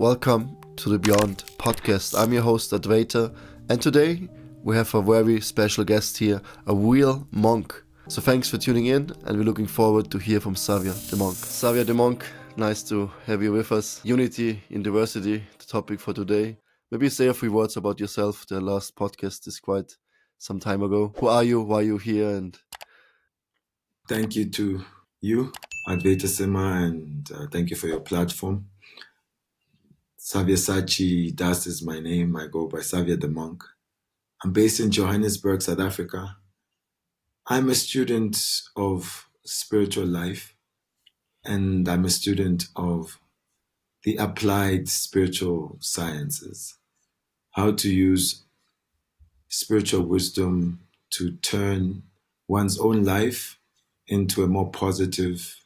welcome to the Beyond podcast. I'm your host Advaita, and today we have a very special guest here, a real monk. So thanks for tuning in, and we're looking forward to hear from Savya the monk. Savya the monk, nice to have you with us. Unity in diversity, the topic for today. Maybe say a few words about yourself. The last podcast is quite some time ago. Who are you? Why are you here? And thank you to you, Advaita Simha, and thank you for your platform. Savya Sachi Das is my name. I go by Savya the monk. I'm based in Johannesburg, South Africa. I'm a student of spiritual life, and I'm a student of the applied spiritual sciences. How to use spiritual wisdom to turn one's own life into a more positive,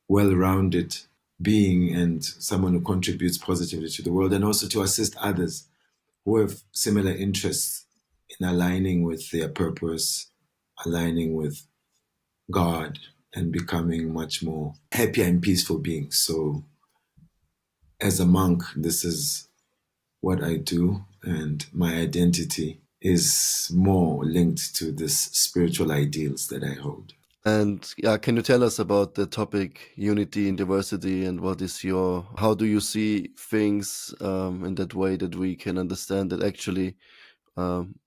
well-rounded being and someone who contributes positively to the world, and also to assist others who have similar interests in aligning with their purpose, aligning with God, and becoming much more happier and peaceful beings. So as a monk, this is what I do, and my identity is more linked to these spiritual ideals that I hold. And can you tell us about the topic unity in diversity, and how do you see things in that way that we can understand that actually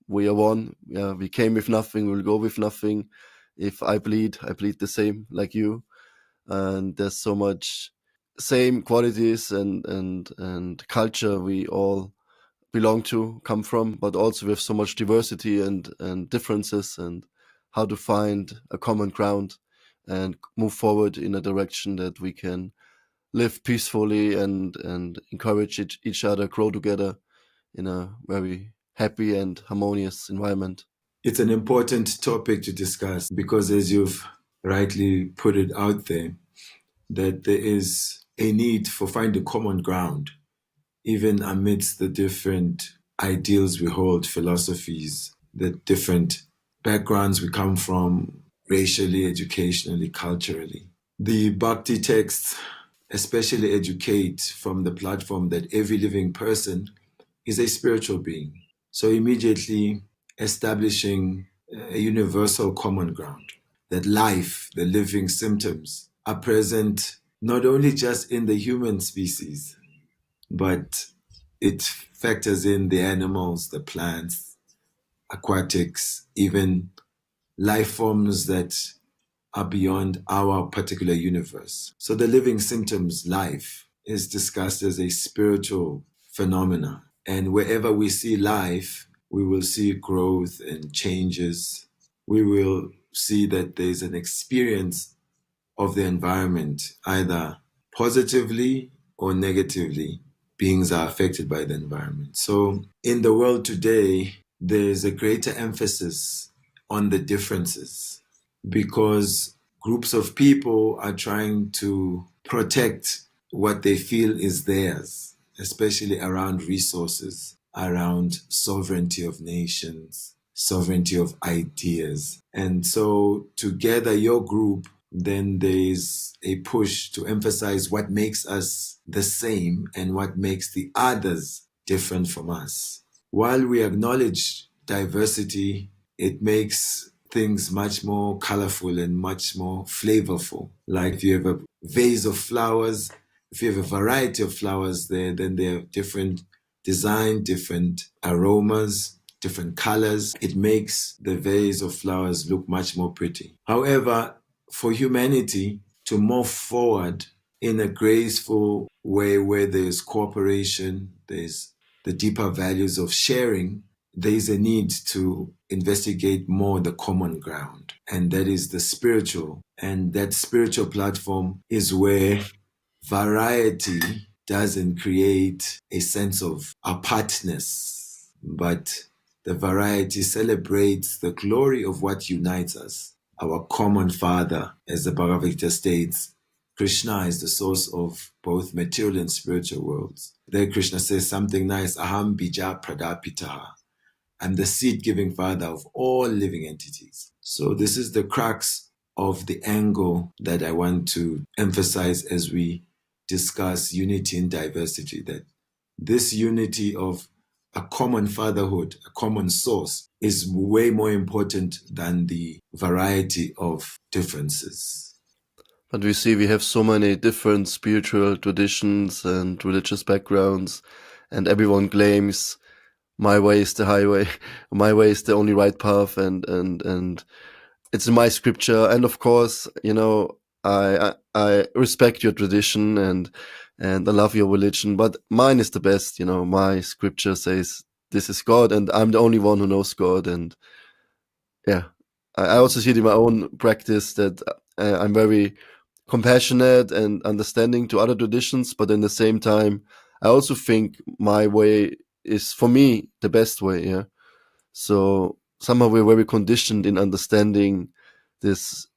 we are one. We came with nothing, we'll go with nothing. If I bleed the same like you. And there's so much same qualities and culture we all belong to, come from, but also with so much diversity and differences, and how to find a common ground and move forward in a direction that we can live peacefully and encourage each other, grow together in a very happy and harmonious environment. It's an important topic to discuss because, as you've rightly put it out there, that there is a need for finding common ground, even amidst the different ideals we hold, philosophies, the different backgrounds we come from, racially, educationally, culturally. The Bhakti texts especially educate from the platform that every living person is a spiritual being. So immediately establishing a universal common ground, that life, the living symptoms, are present not only just in the human species, but it factors in the animals, the plants, aquatics, even life forms that are beyond our particular universe. So the living symptoms, life, is discussed as a spiritual phenomena. And wherever we see life, we will see growth and changes. We will see that there's an experience of the environment, either positively or negatively. Beings are affected by the environment. So in the world today, there's a greater emphasis on the differences because groups of people are trying to protect what they feel is theirs, especially around resources, around sovereignty of nations, sovereignty of ideas. And so together, your group, then there's a push to emphasize what makes us the same and what makes the others different from us. While we acknowledge diversity, it makes things much more colorful and much more flavorful. Like if you have a vase of flowers, if you have a variety of flowers there, then they have different design, different aromas, different colors. It makes the vase of flowers look much more pretty. However, for humanity to move forward in a graceful way where there's cooperation, there's the deeper values of sharing, there's a need to investigate more the common ground, and that is the spiritual. And that spiritual platform is where variety doesn't create a sense of apartness, but the variety celebrates the glory of what unites us. Our common Father, as the Bhagavad Gita states, Krishna is the source of both material and spiritual worlds. There Krishna says something nice, Aham bija pradapitaha. I'm the seed-giving father of all living entities. So this is the crux of the angle that I want to emphasize as we discuss unity and diversity, that this unity of a common fatherhood, a common source, is way more important than the variety of differences. But we see we have so many different spiritual traditions and religious backgrounds, and everyone claims my way is the highway, my way is the only right path, and it's in my scripture. And of course, I respect your tradition and I love your religion, but mine is the best. My scripture says this is God, and I'm the only one who knows God. And yeah, I also see it in my own practice that I'm very compassionate and understanding to other traditions, but in the same time, I also think my way is for me the best way. Yeah. So somehow we're very conditioned in understanding this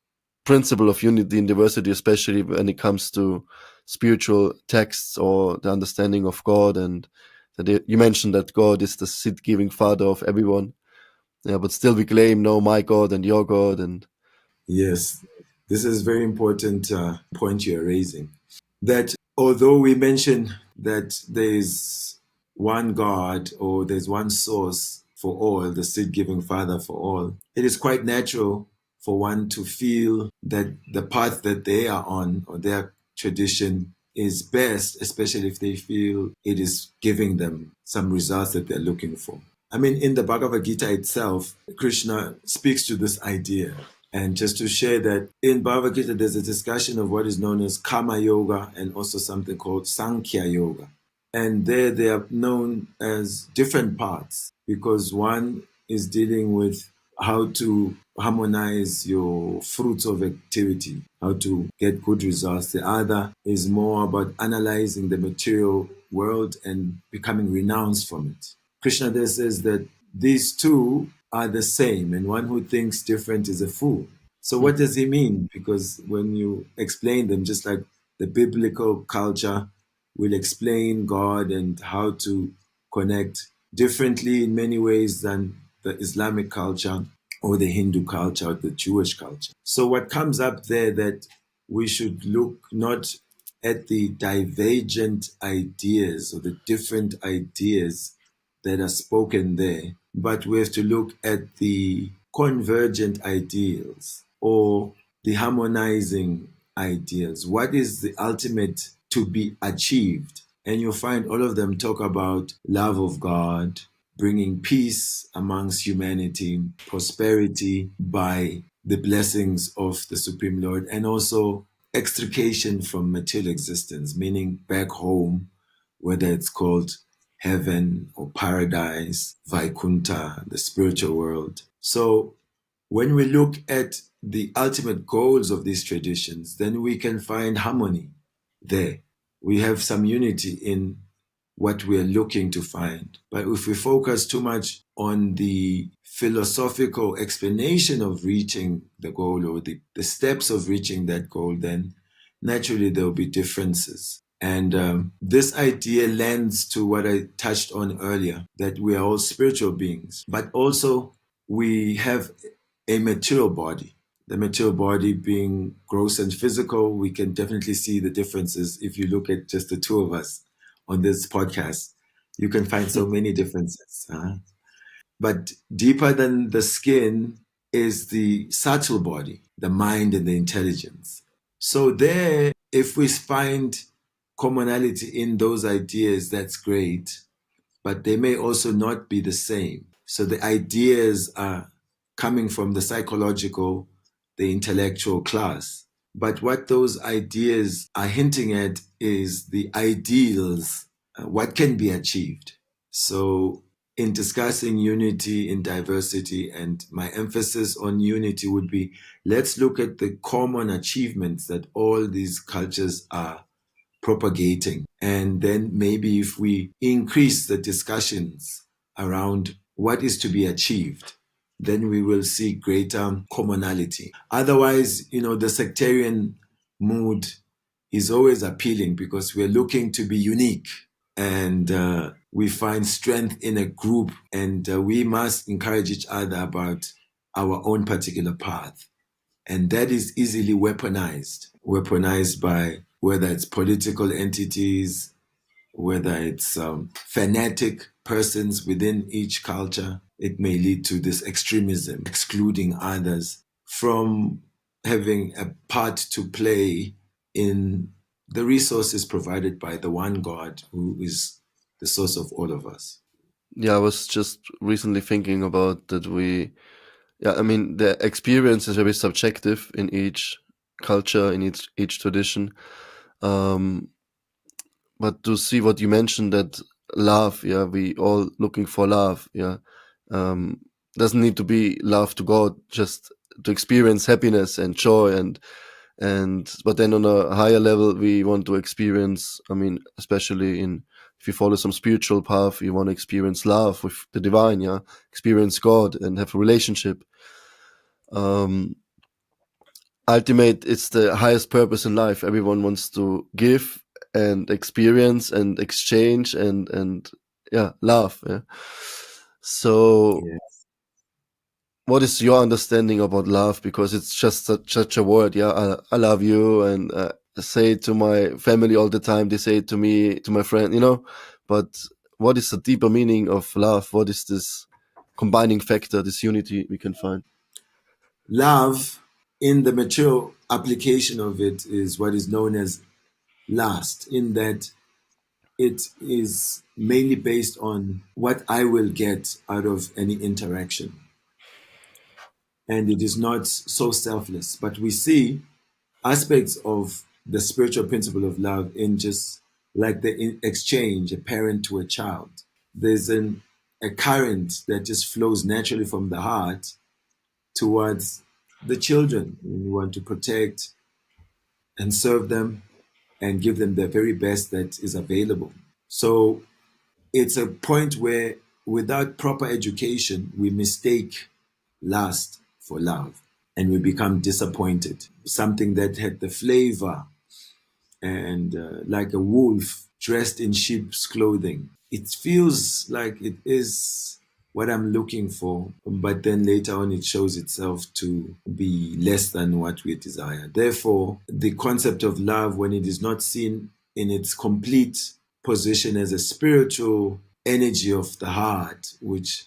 principle of unity and diversity, especially when it comes to spiritual texts or the understanding of God. And that you mentioned that God is the seed-giving father of everyone. Yeah, but still we claim, no, my God and your God. And Yes, this is a very important point you're raising. That although we mention that there's one God or there's one source for all, the seed giving Father for all, it is quite natural for one to feel that the path that they are on or their tradition is best, especially if they feel it is giving them some results that they're looking for. I mean, in the Bhagavad Gita itself, Krishna speaks to this idea. And just to share that in Bhagavad Gita, there's a discussion of what is known as Karma Yoga and also something called Sankhya Yoga. And there they are known as different parts because one is dealing with how to harmonize your fruits of activity, how to get good results. The other is more about analyzing the material world and becoming renounced from it. Krishna there says that these two are the same, and one who thinks different is a fool. So, what does he mean? Because when you explain them, just like the biblical culture will explain God and how to connect differently in many ways than the Islamic culture or the Hindu culture or the Jewish culture. So, what comes up there that we should look not at the divergent ideas or the different ideas that are spoken there, but we have to look at the convergent ideals or the harmonizing ideals. What is the ultimate to be achieved? And you'll find all of them talk about love of God, bringing peace amongst humanity, prosperity by the blessings of the Supreme Lord, and also extrication from material existence, meaning back home, whether it's called heaven or paradise, Vaikunta, the spiritual world. So when we look at the ultimate goals of these traditions, then we can find harmony there. We have some unity in what we are looking to find. But if we focus too much on the philosophical explanation of reaching the goal or the steps of reaching that goal, then naturally there will be differences. And this idea lends to what I touched on earlier, that we are all spiritual beings, but also we have a material body. The material body being gross and physical, we can definitely see the differences if you look at just the two of us on this podcast. You can find so many differences. But deeper than the skin is the subtle body, the mind and the intelligence. So there, if we find commonality in those ideas, that's great, but they may also not be the same. So the ideas are coming from the psychological, the intellectual class. But what those ideas are hinting at is the ideals, what can be achieved. So in discussing unity in diversity, and my emphasis on unity would be, let's look at the common achievements that all these cultures are propagating. And then maybe if we increase the discussions around what is to be achieved, then we will see greater commonality. Otherwise, the sectarian mood is always appealing because we're looking to be unique and we find strength in a group, and we must encourage each other about our own particular path. And that is easily weaponized by whether it's political entities, whether it's fanatic persons within each culture. It may lead to this extremism, excluding others from having a part to play in the resources provided by the one God who is the source of all of us. Yeah, I was just recently thinking about that yeah, I mean, the experience is very subjective in each culture, in each tradition. Um, but to see what you mentioned, that love, yeah, we all looking for love, yeah. Um, doesn't need to be love to God, just to experience happiness and joy but then on a higher level we want to experience, I mean, especially in if you follow some spiritual path, you want to experience love with the divine, yeah, experience God and have a relationship. um Ultimate, it's the highest purpose in life. Everyone wants to give and experience and exchange and yeah, love, yeah. So Yeah. what is your understanding about love? Because it's just such a word. Yeah, I love you, and I say it to my family all the time. They say it to me, to my friend, you know. But what is the deeper meaning of love? What is this combining factor, this unity we can find? Love, in the mature application of it, is what is known as lust, in that it is mainly based on what I will get out of any interaction. And it is not so selfless. But we see aspects of the spiritual principle of love in just like the exchange, a parent to a child. There's a current that just flows naturally from the heart towards the children. We want to protect and serve them and give them the very best that is available. So it's a point where, without proper education, we mistake lust for love and we become disappointed. Something that had the flavor and like a wolf dressed in sheep's clothing. It feels like it is what I'm looking for, but then later on it shows itself to be less than what we desire. Therefore, the concept of love, when it is not seen in its complete position as a spiritual energy of the heart, which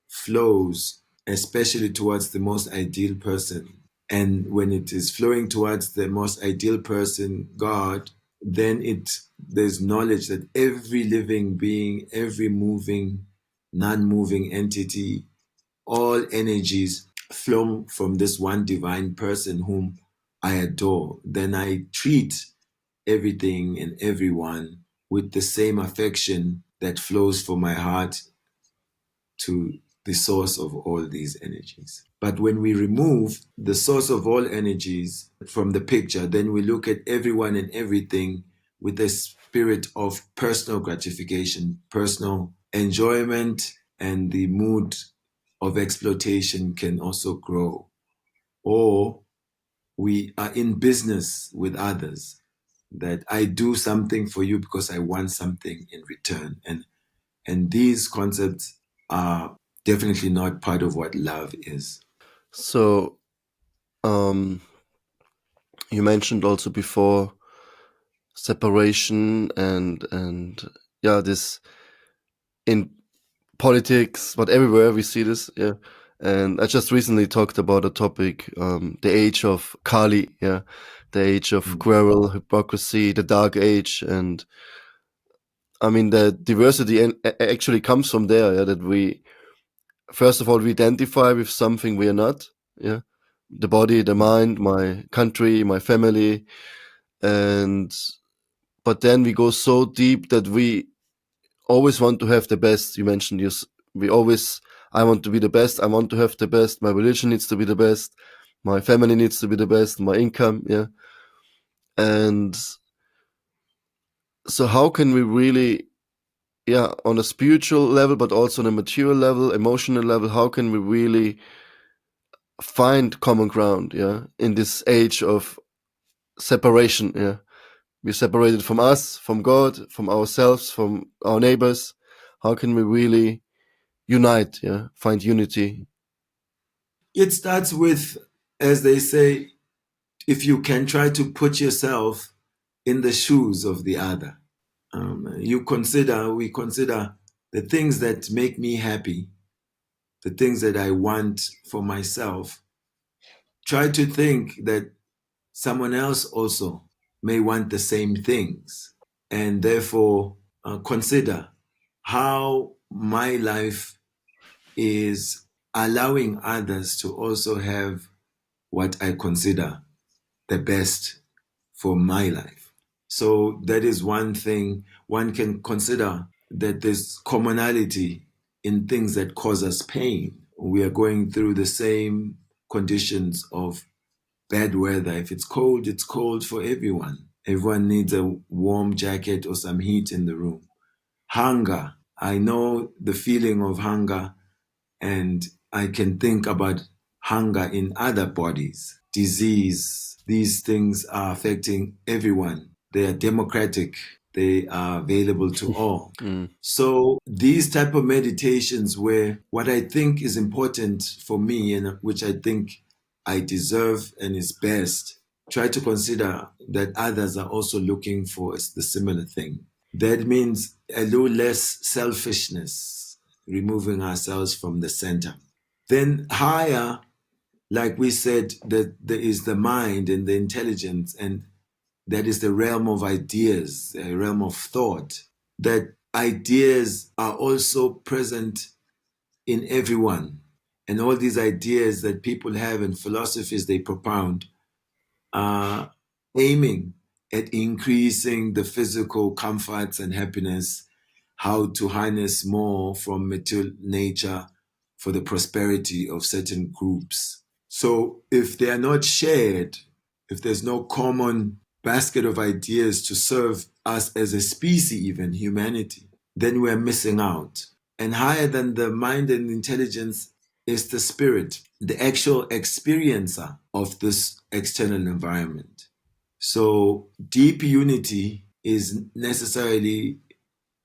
flows especially towards the most ideal person. And when it is flowing towards the most ideal person, God, then there's knowledge that every living being, every moving, non-moving entity, all energies flow from this one divine person whom I adore. Then I treat everything and everyone with the same affection that flows from my heart to the source of all these energies. But when we remove the source of all energies from the picture, then we look at everyone and everything with a spirit of personal gratification, personal enjoyment, and the mood of exploitation can also grow. Or we are in business with others, that I do something for you because I want something in return. And these concepts are definitely not part of what love is. So um you mentioned also before separation and yeah, this in politics, but everywhere we see this, yeah. And I just recently talked about a topic, the age of Kali, yeah, the age of Mm. quarrel, hypocrisy, the dark age. And I mean, the diversity actually comes from there, yeah, that we, first of all, we identify with something we are not, yeah, the body, the mind, my country, my family. And but then we go so deep that we always want to have the best. You mentioned you. We always. I want to be the best. I want to have the best. My religion needs to be the best. My family needs to be the best. My income, yeah. And so, how can we really, yeah, on a spiritual level, but also on a material level, emotional level, how can we really find common ground, yeah, in this age of separation, yeah? We're separated from us, from God, from ourselves, from our neighbors. How can we really unite, yeah, find unity? It starts with, as they say, if you can try to put yourself in the shoes of the other. We consider the things that make me happy, the things that I want for myself. Try to think that someone else also may want the same things, and therefore consider how my life is allowing others to also have what I consider the best for my life. So that is one thing one can consider, that there's commonality in things that cause us pain. We are going through the same conditions of bad weather. If it's cold for everyone. Everyone needs a warm jacket or some heat in the room. Hunger. I know the feeling of hunger, and I can think about hunger in other bodies, disease. These things are affecting everyone. They are democratic. They are available to all. Mm. So these type of meditations, where what I think is important for me and which I think I deserve and is best, try to consider that others are also looking for the similar thing. That means a little less selfishness, removing ourselves from the center. Then higher, like we said, that there is the mind and the intelligence, and that is the realm of ideas, a realm of thought. That ideas are also present in everyone. And all these ideas that people have and philosophies they propound are aiming at increasing the physical comforts and happiness, how to harness more from material nature for the prosperity of certain groups. So if they are not shared, if there's no common basket of ideas to serve us as a species, even humanity, then we're missing out. And higher than the mind and intelligence is the spirit, the actual experiencer of this external environment. So deep unity is necessarily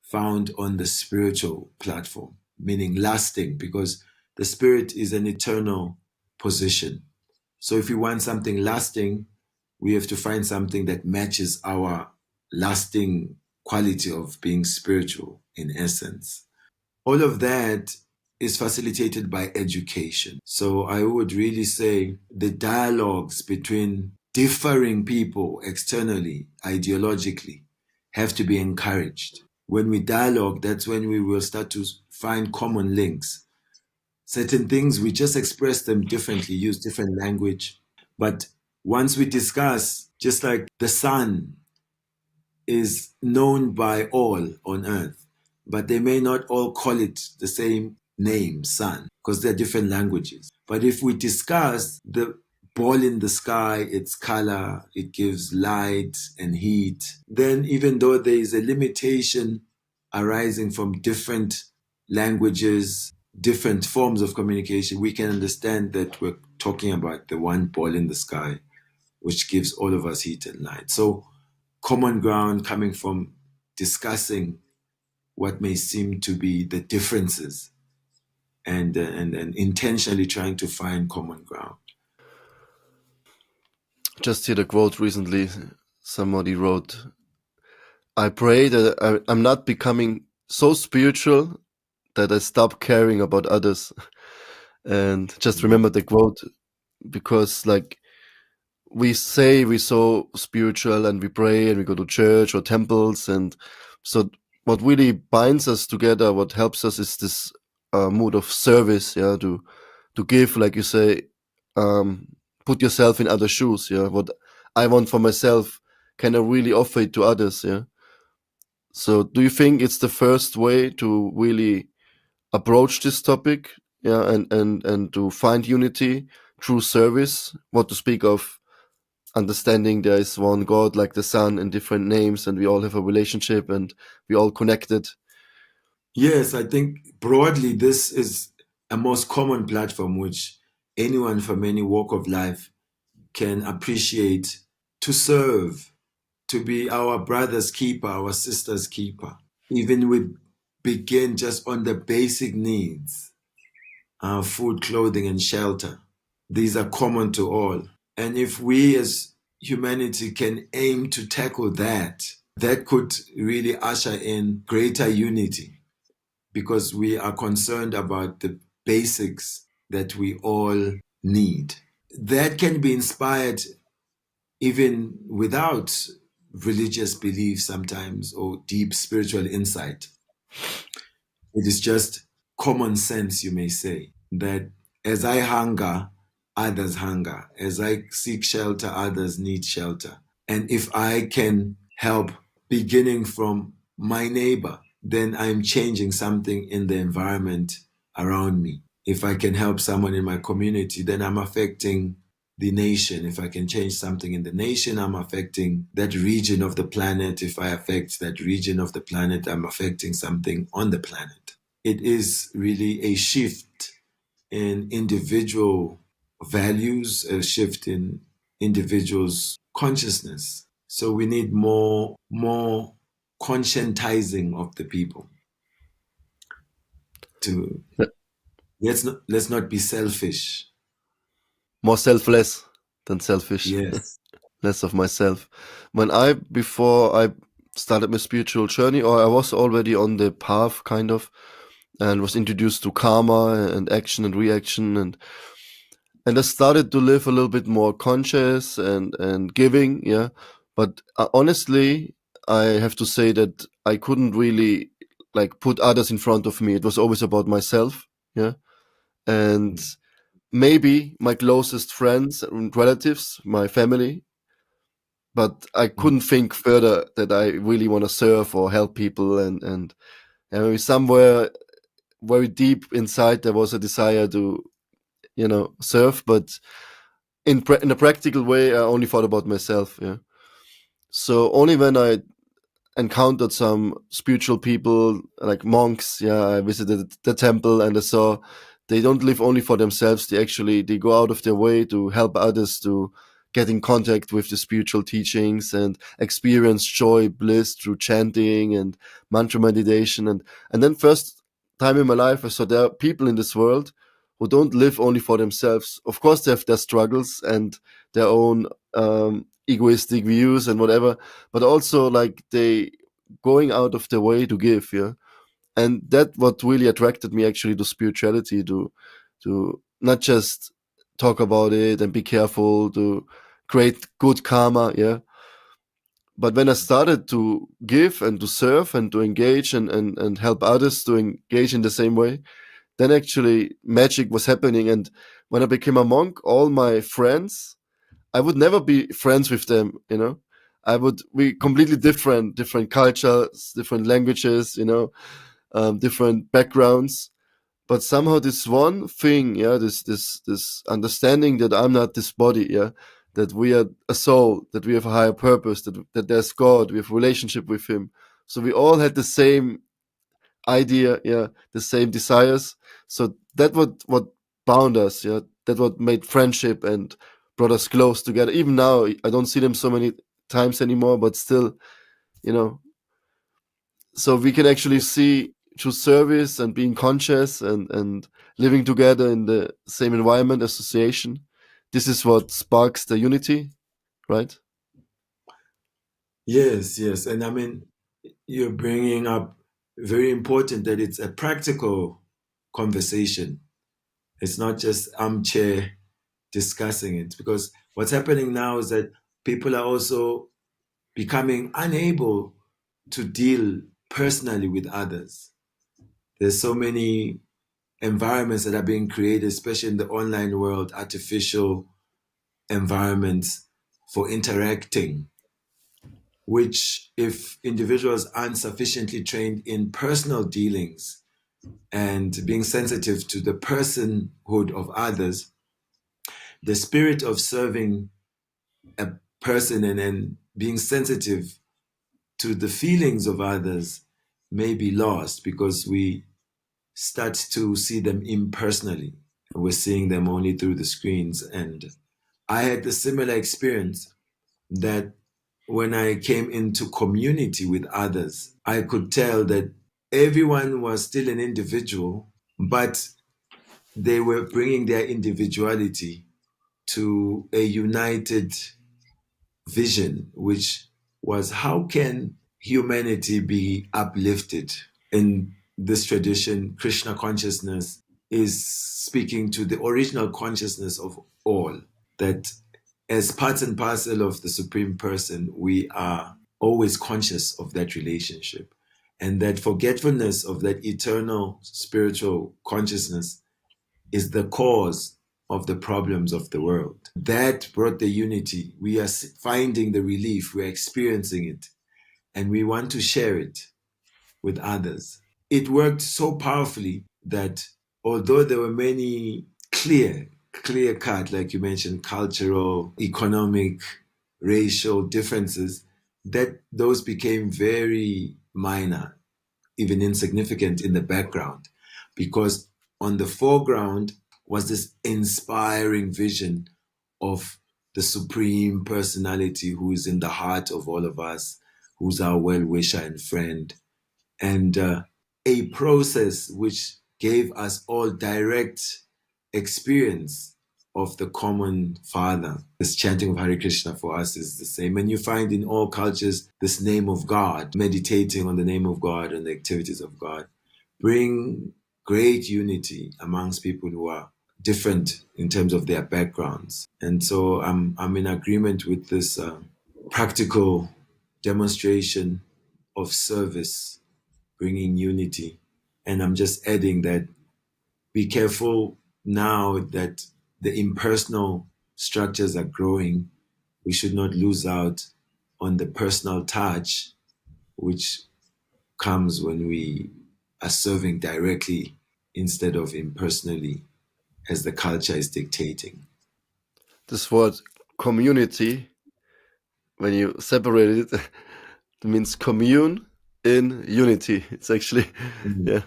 found on the spiritual platform, meaning lasting, because the spirit is an eternal position. So if we want something lasting, we have to find something that matches our lasting quality of being spiritual in essence. All of that is facilitated by education. So I would really say the dialogues between differing people externally, ideologically, have to be encouraged. When we dialogue, that's when we will start to find common links. Certain things, we just express them differently, use different language. But once we discuss, just like the sun is known by all on earth, but they may not all call it the same name, sun, because they're different languages. But if we discuss the ball in the sky, its color, it gives light and heat, then even though there is a limitation arising from different languages, different forms of communication, we can understand that we're talking about the one ball in the sky, which gives all of us heat and light. So common ground coming from discussing what may seem to be the differences, and intentionally trying to find common ground. Just heard a quote recently. Somebody wrote, I pray that I'm not becoming so spiritual that I stop caring about others. And just remember the quote, because like we say we're so spiritual and we pray and we go to church or temples, and so what really binds us together, what helps us, is this mood of service, yeah, to give, like you say, um, put yourself in other shoes, yeah. What I want for myself, can I really offer it to others, yeah? So do you think it's the first way to really approach this topic, yeah, and to find unity through service, what to speak of understanding there is one God like the sun and different names, and we all have a relationship and we all connected? Yes, I think broadly this is a most common platform which anyone from any walk of life can appreciate, to serve, to be our brother's keeper, our sister's keeper. Even we begin just on the basic needs, food, clothing, and shelter. These are common to all. And if we as humanity can aim to tackle that, that could really usher in greater unity because we are concerned about the basics that we all need. That can be inspired even without religious belief sometimes or deep spiritual insight. It is just common sense, you may say, that as I hunger, others hunger. As I seek shelter, others need shelter. And if I can help beginning from my neighbor, then I'm changing something in the environment around me. If I can help someone in my community, then I'm affecting the nation. If I can change something in the nation, I'm affecting that region of the planet. If I affect that region of the planet, I'm affecting something on the planet. It is really a shift in individual values, a shift in individuals' consciousness. So we need more conscientizing of the people to let's not be selfish. More selfless than selfish. Yes. Less of myself. Before I started my spiritual journey, or I was already on the path, kind of, and was introduced to karma and action and reaction, and I started to live a little bit more conscious and giving, yeah. But honestly, I have to say that I couldn't really like put others in front of me. It was always about myself, yeah. And maybe my closest friends and relatives, my family, but I couldn't think further that I really want to serve or help people, and maybe somewhere very deep inside there was a desire to serve, but in a practical way I only thought about myself. Yeah. So only when I encountered some spiritual people like monks, yeah, I visited the temple and I saw they don't live only for themselves. They go out of their way to help others to get in contact with the spiritual teachings and experience joy, bliss through chanting and mantra meditation. And then first time in my life I saw there are people in this world who don't live only for themselves. Of course they have their struggles and their own egoistic views and whatever, but also like they going out of their way to give, yeah. And that what really attracted me actually to spirituality, to not just talk about it and be careful to create good karma, yeah. But when I started to give and to serve and to engage and help others to engage in the same way, then actually magic was happening. And when I became a monk, all my friends, I would never be friends with them, you know. I would be completely different cultures, different languages, different backgrounds. But somehow this one thing, yeah, this understanding that I'm not this body, yeah, that we are a soul, that we have a higher purpose, that there's God, we have a relationship with Him. So we all had the same idea, yeah, the same desires. So that what bound us, yeah, that what made friendship and brought us close together. Even now, I don't see them so many times anymore, but still, you know, so we can actually see through service and being conscious and living together in the same environment, association. This is what sparks the unity, right? Yes, yes. And I mean, you're bringing up very important that it's a practical conversation. It's not just armchair discussing it because what's happening now is that people are also becoming unable to deal personally with others. There's so many environments that are being created, especially in the online world, artificial environments for interacting, which, if individuals aren't sufficiently trained in personal dealings and being sensitive to the personhood of others, the spirit of serving a person and being sensitive to the feelings of others may be lost because we start to see them impersonally. We're seeing them only through the screens. And I had a similar experience that when I came into community with others, I could tell that everyone was still an individual, but they were bringing their individuality to a united vision, which was how can humanity be uplifted. In this tradition, Krishna consciousness is speaking to the original consciousness of all, that as part and parcel of the Supreme Person, we are always conscious of that relationship. And that forgetfulness of that eternal spiritual consciousness is the cause of the problems of the world. That brought the unity. We are finding the relief, we are experiencing it, and we want to share it with others. It worked so powerfully that although there were many clear cut, like you mentioned, cultural, economic, racial differences, that those became very minor, even insignificant in the background, because on the foreground was this inspiring vision of the Supreme Personality who is in the heart of all of us, who's our well wisher and friend, and a process which gave us all direct experience of the common Father. This chanting of Hare Krishna for us is the same. And you find in all cultures this name of God, meditating on the name of God and the activities of God, bring great unity amongst people who are different in terms of their backgrounds. And so I'm in agreement with this practical demonstration of service, bringing unity. And I'm just adding that be careful now that the impersonal structures are growing. We should not lose out on the personal touch, which comes when we are serving directly instead of impersonally, as the culture is dictating. This word community, when you separate it, it means commune in unity. It's actually, Mm. yeah,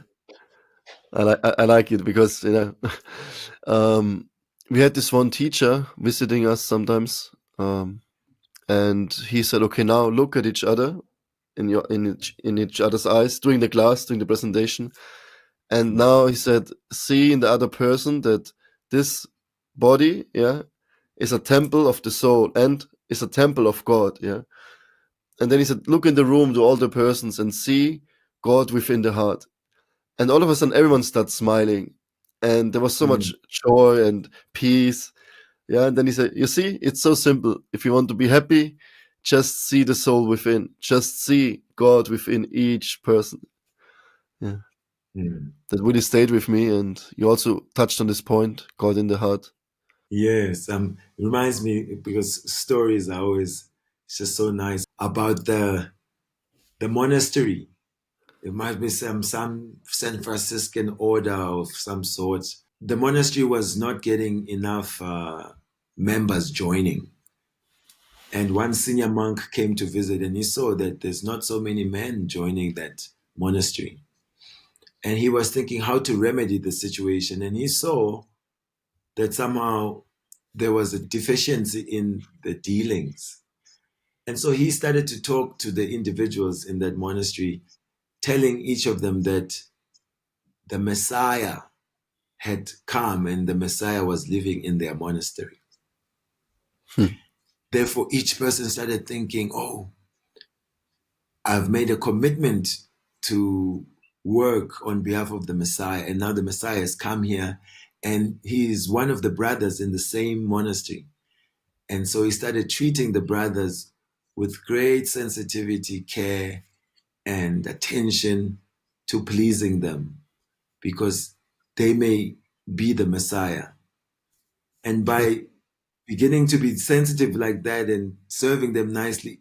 I like it because, um, we had this one teacher visiting us sometimes, and he said, "Okay, now look at each other in each other's eyes during the class, during the presentation, and now he said, see in the other person that this body, yeah, is a temple of the soul and is a temple of God, yeah." And then he said, look in the room to all the persons and see God within the heart. And all of a sudden, everyone starts smiling. And there was so much Mm. joy and peace. Yeah. And then he said, you see, it's so simple. If you want to be happy, just see the soul within, just see God within each person. Yeah. Mm. That really stayed with me. And you also touched on this point, God in the heart. Yes, it reminds me because stories are always it's just so nice about the monastery. It might be some San Franciscan order of some sort. The monastery was not getting enough members joining, and one senior monk came to visit, and he saw that there's not so many men joining that monastery, and he was thinking how to remedy the situation, and he saw that somehow there was a deficiency in the dealings. And so he started to talk to the individuals in that monastery, telling each of them that the Messiah had come and the Messiah was living in their monastery. Hmm. Therefore, each person started thinking, oh, I've made a commitment to work on behalf of the Messiah, and now the Messiah has come here, and he is one of the brothers in the same monastery. And so he started treating the brothers with great sensitivity, care, and attention to pleasing them because they may be the Messiah. And by beginning to be sensitive like that and serving them nicely,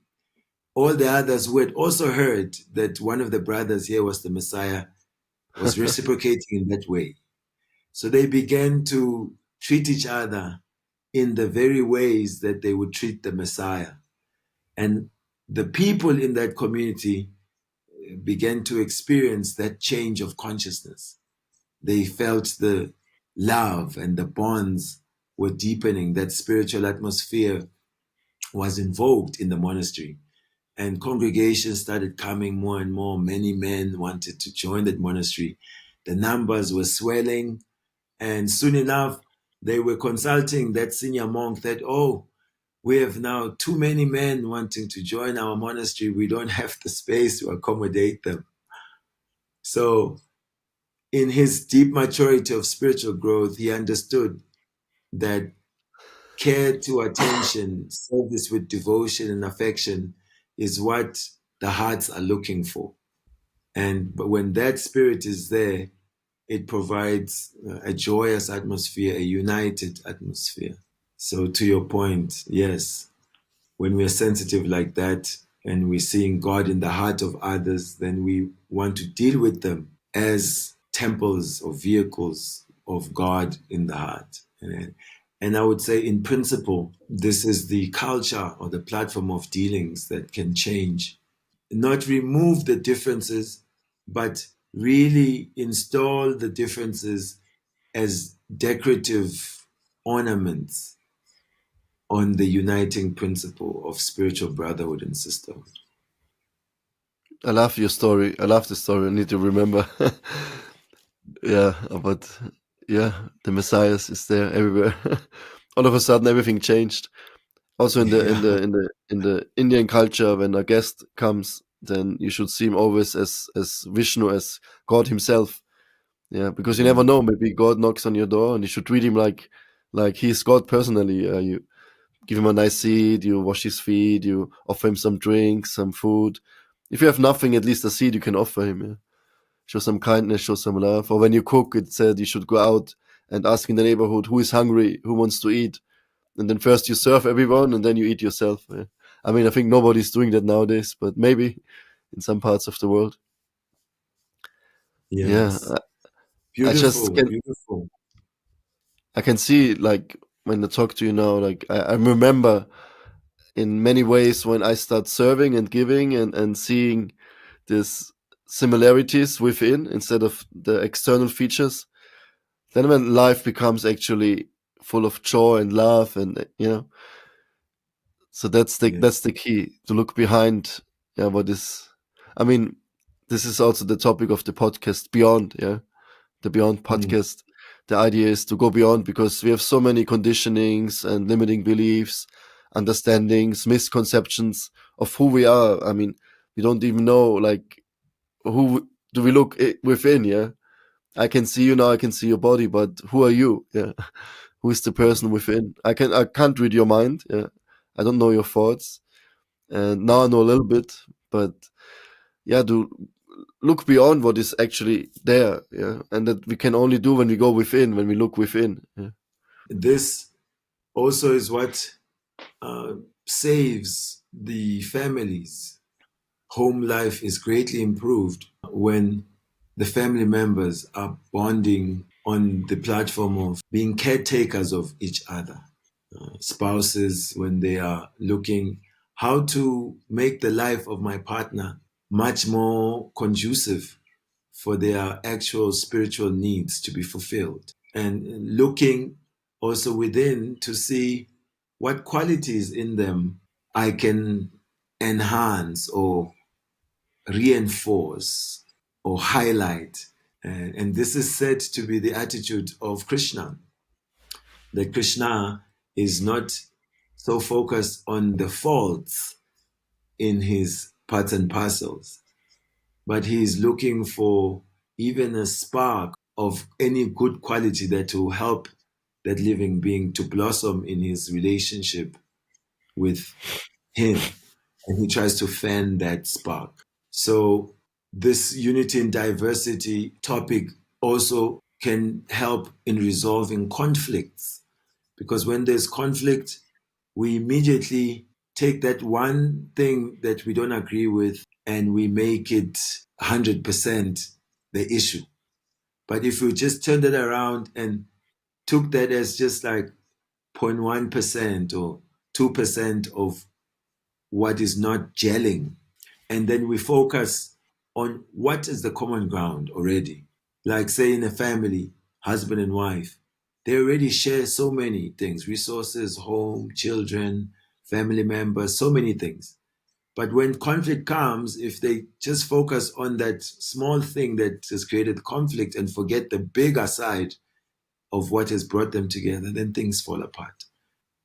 all the others who had also heard that one of the brothers here was the Messiah was reciprocating in that way. So they began to treat each other in the very ways that they would treat the Messiah. And the people in that community began to experience that change of consciousness. They felt the love and the bonds were deepening. That spiritual atmosphere was invoked in the monastery. And congregations started coming more and more. Many men wanted to join that monastery. The numbers were swelling. And soon enough, they were consulting that senior monk that, oh, we have now too many men wanting to join our monastery. We don't have the space to accommodate them. So, in his deep maturity of spiritual growth, he understood that care to attention, service with devotion and affection is what the hearts are looking for. And but when that spirit is there, it provides a joyous atmosphere, a united atmosphere. So, to your point, yes, when we are sensitive like that and we're seeing God in the heart of others, then we want to deal with them as temples or vehicles of God in the heart. And I would say, in principle, this is the culture or the platform of dealings that can change. Not remove the differences, but really install the differences as decorative ornaments on the uniting principle of spiritual brotherhood and sisterhood. I love your story. I love the story. I need to remember. Yeah, but yeah, the Messiah is there everywhere. All of a sudden, everything changed. Also Yeah. in the Indian culture, when a guest comes, then you should see him always as Vishnu, as God Himself. Yeah, because you never Mm. know. Maybe God knocks on your door, and you should treat him like he's God personally. You give him a nice seat, you wash his feet, you offer him some drinks, some food. If you have nothing, at least a seat you can offer him. Yeah? Show some kindness, show some love. Or when you cook, it said you should go out and ask in the neighborhood who is hungry, who wants to eat, and then first you serve everyone, and then you eat yourself. Yeah? I mean, I think nobody's doing that nowadays, but maybe in some parts of the world. Yeah, Yes. I just Beautiful, can beautiful. I can see like when I talk to you now, like I remember in many ways when I start serving and giving and seeing these similarities within instead of the external features. Then when life becomes actually full of joy and love and so that's Yes. the key to look behind. Yeah, what is? I mean, this is also the topic of the podcast, beyond. Yeah, the beyond Mm. podcast. The idea is to go beyond because we have so many conditionings and limiting beliefs, understandings, misconceptions of who we are. I mean, we don't even know like who do we look within. Yeah, I can see you now. I can see your body, but who are you? Yeah, who is the person within? I can't read your mind. Yeah, I don't know your thoughts, and now I know a little bit, but yeah, to look beyond what is actually there, yeah, and that we can only do when we go within, when we look within. Yeah. This also is what uh, saves the families. Home life is greatly improved when the family members are bonding on the platform of being caretakers of each other. Spouses, when they are looking how to make the life of my partner much more conducive for their actual spiritual needs to be fulfilled. And looking also within to see what qualities in them I can enhance or reinforce or highlight. And this is said to be the attitude of Krishna, that Krishna is not so focused on the faults in his parts and parcels, but he is looking for even a spark of any good quality that will help that living being to blossom in his relationship with him. And he tries to fan that spark. So, this unity and diversity topic also can help in resolving conflicts, because when there's conflict, we immediately take that one thing that we don't agree with and we make it 100% the issue. But if we just turned it around and took that as just like 0.1% or 2% of what is not gelling, and then we focus on what is the common ground already. Like, say, in a family, husband and wife, they already share so many things: resources, home, children, family members, so many things. But when conflict comes, if they just focus on that small thing that has created conflict and forget the bigger side of what has brought them together, then things fall apart.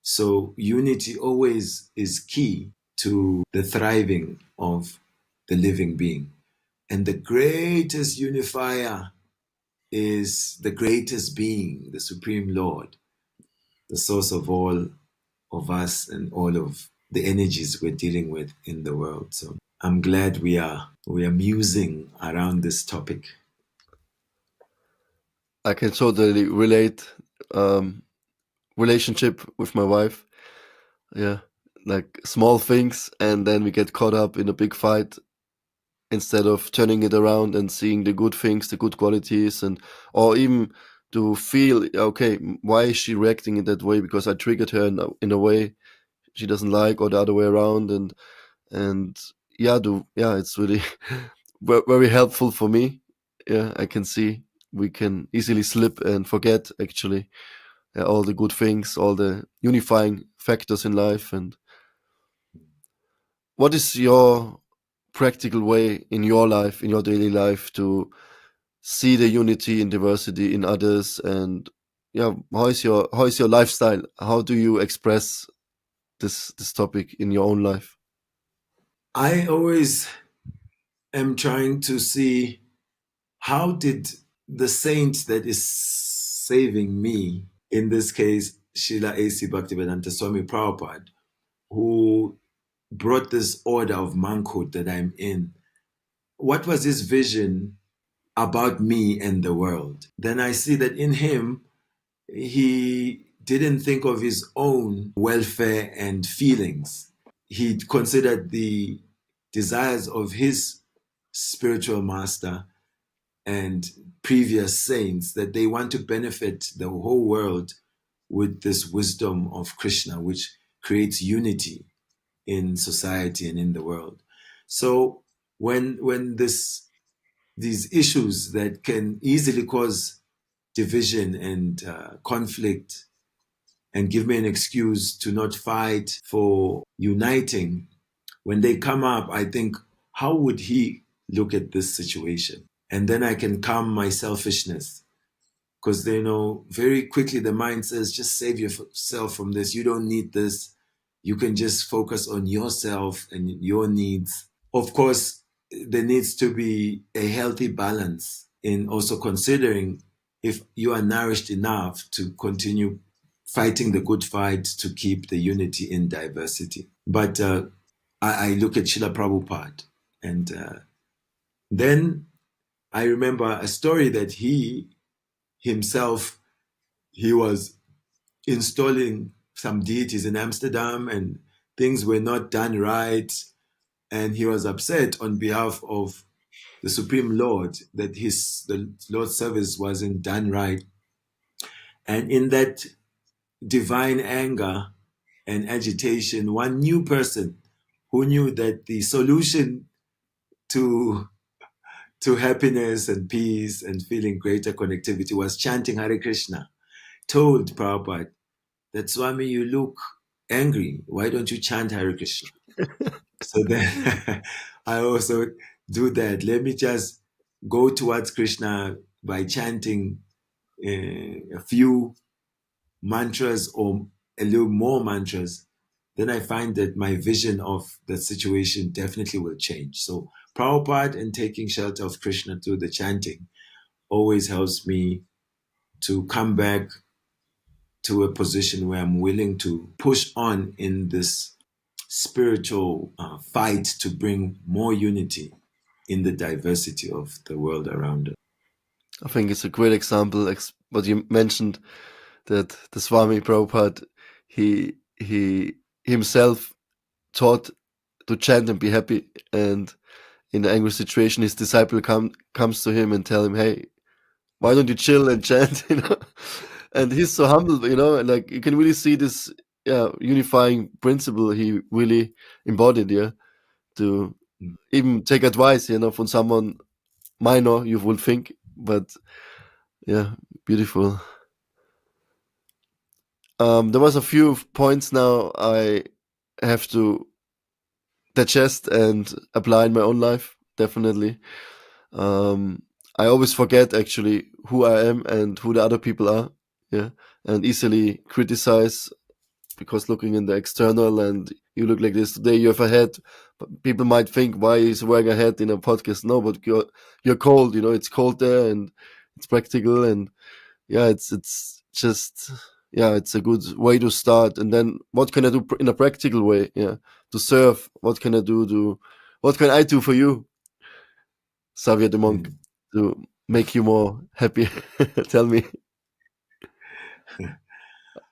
So unity always is key to the thriving of the living being. And the greatest unifier is the greatest being, the Supreme Lord, the source of all of us and all of the energies we're dealing with in the world. So I'm glad we are musing around this topic. I can totally relate. Um, Relationship with my wife. Yeah, like small things, and then we get caught up in a big fight instead of turning it around and seeing the good things, the good qualities, and or even to feel okay, why is she reacting in that way? Because I triggered her in a way she doesn't like, or the other way around, and yeah, it's really very helpful for me. Yeah, I can see we can easily slip and forget actually, yeah, all the good things, all the unifying factors in life. And what is your practical way in your life, in your daily life, to see the unity and diversity in others? And yeah, how is your lifestyle? How do you express this topic in your own life? I always am trying to see how did the saint that is saving me, in this case, Srila A.C. Bhaktivedanta Swami Prabhupada, who brought this order of monkhood that I'm in, what was his vision about me and the world? Then I see that in him, he didn't think of his own welfare and feelings. He considered the desires of his spiritual master and previous saints, that they want to benefit the whole world with this wisdom of Krishna, which creates unity in society and in the world. So when these issues that can easily cause division and conflict and give me an excuse to not fight for uniting, when they come up, I think, how would he look at this situation? And then I can calm my selfishness, because they know very quickly the mind says, just save yourself from this. You don't need this. You can just focus on yourself and your needs. Of course, there needs to be a healthy balance in also considering if you are nourished enough to continue fighting the good fight to keep the unity in diversity. But I look at Srila Prabhupada, and then I remember a story that he himself, he was installing some deities in Amsterdam, and things were not done right, and he was upset on behalf of the Supreme Lord that the Lord's service wasn't done right. And in that divine anger and agitation, one new person who knew that the solution to happiness and peace and feeling greater connectivity was chanting Hare Krishna, told Prabhupada that, Swami, you look angry. Why don't you chant Hare Krishna? So then I also do that. Let me just go towards Krishna by chanting a few mantras or a little more mantras. Then I find that my vision of the situation definitely will change. So Prabhupada and taking shelter of Krishna through the chanting always helps me to come back to a position where I'm willing to push on in this spiritual fight to bring more unity in the diversity of the world around us. I think it's a great example, what you mentioned, that the Swami Prabhupada, he himself taught to chant and be happy, and in an angry situation, his disciple comes to him and tell him, "Hey, why don't you chill and chant?" And he's so humble, and like you can really see this, yeah, unifying principle he really embodied, yeah, to Mm. even take advice, from someone minor, you would think, but yeah, beautiful. There was a few points now I have to digest and apply in my own life, definitely. Um, I always forget actually who I am and who the other people are, yeah, and easily criticize because looking in the external and you look like this today, you have a hat. But people might think, why is wearing a hat in a podcast? No, but you're cold. It's cold there, and it's practical, and yeah, it's just, yeah, it's a good way to start. And then what can I do in a practical way? Yeah, to serve. What can I do for you, Savya the monk, Mm. to make you more happy? Tell me.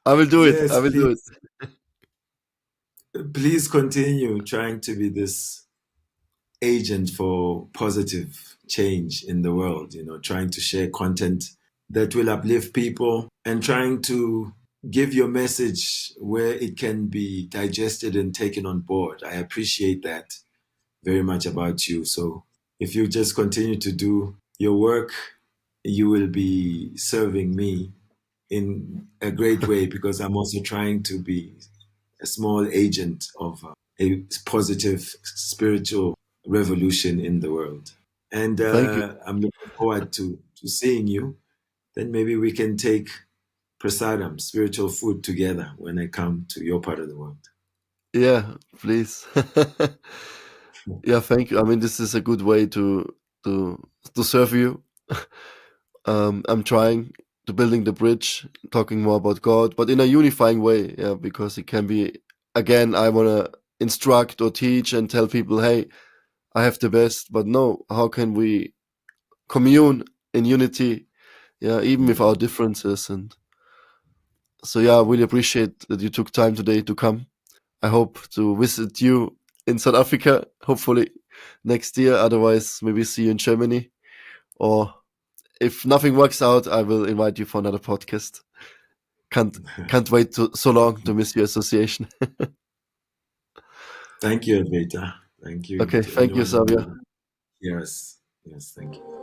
I will do it. I Yes, will do it. please continue trying to be this agent for positive change in the world, trying to share content that will uplift people and trying to give your message where it can be digested and taken on board. I appreciate that very much about you. So if you just continue to do your work, you will be serving me in a great way because I'm also trying to be a small agent of a positive spiritual revolution in the world. And Thank you. I'm looking forward to seeing you. Then maybe we can take prasadam, spiritual food, together when I come to your part of the world. Yeah, please. Yeah, thank you. I mean, this is a good way to to serve you. I'm trying to building the bridge, talking more about God, but in a unifying way. Yeah, because it can be, again, I wanna instruct or teach and tell people, hey, I have the best, but no, how can we commune in unity? Yeah, even with Mm. our differences. And so, yeah, I really appreciate that you took time today to come. I hope to visit you in South Africa, hopefully next year. Otherwise, maybe see you in Germany. Or if nothing works out, I will invite you for another podcast. Can't can't wait so long to miss your association. Thank you, Advaita. Thank you Okay, to thank you, anyone who Savia. will hear us. Yes, thank you.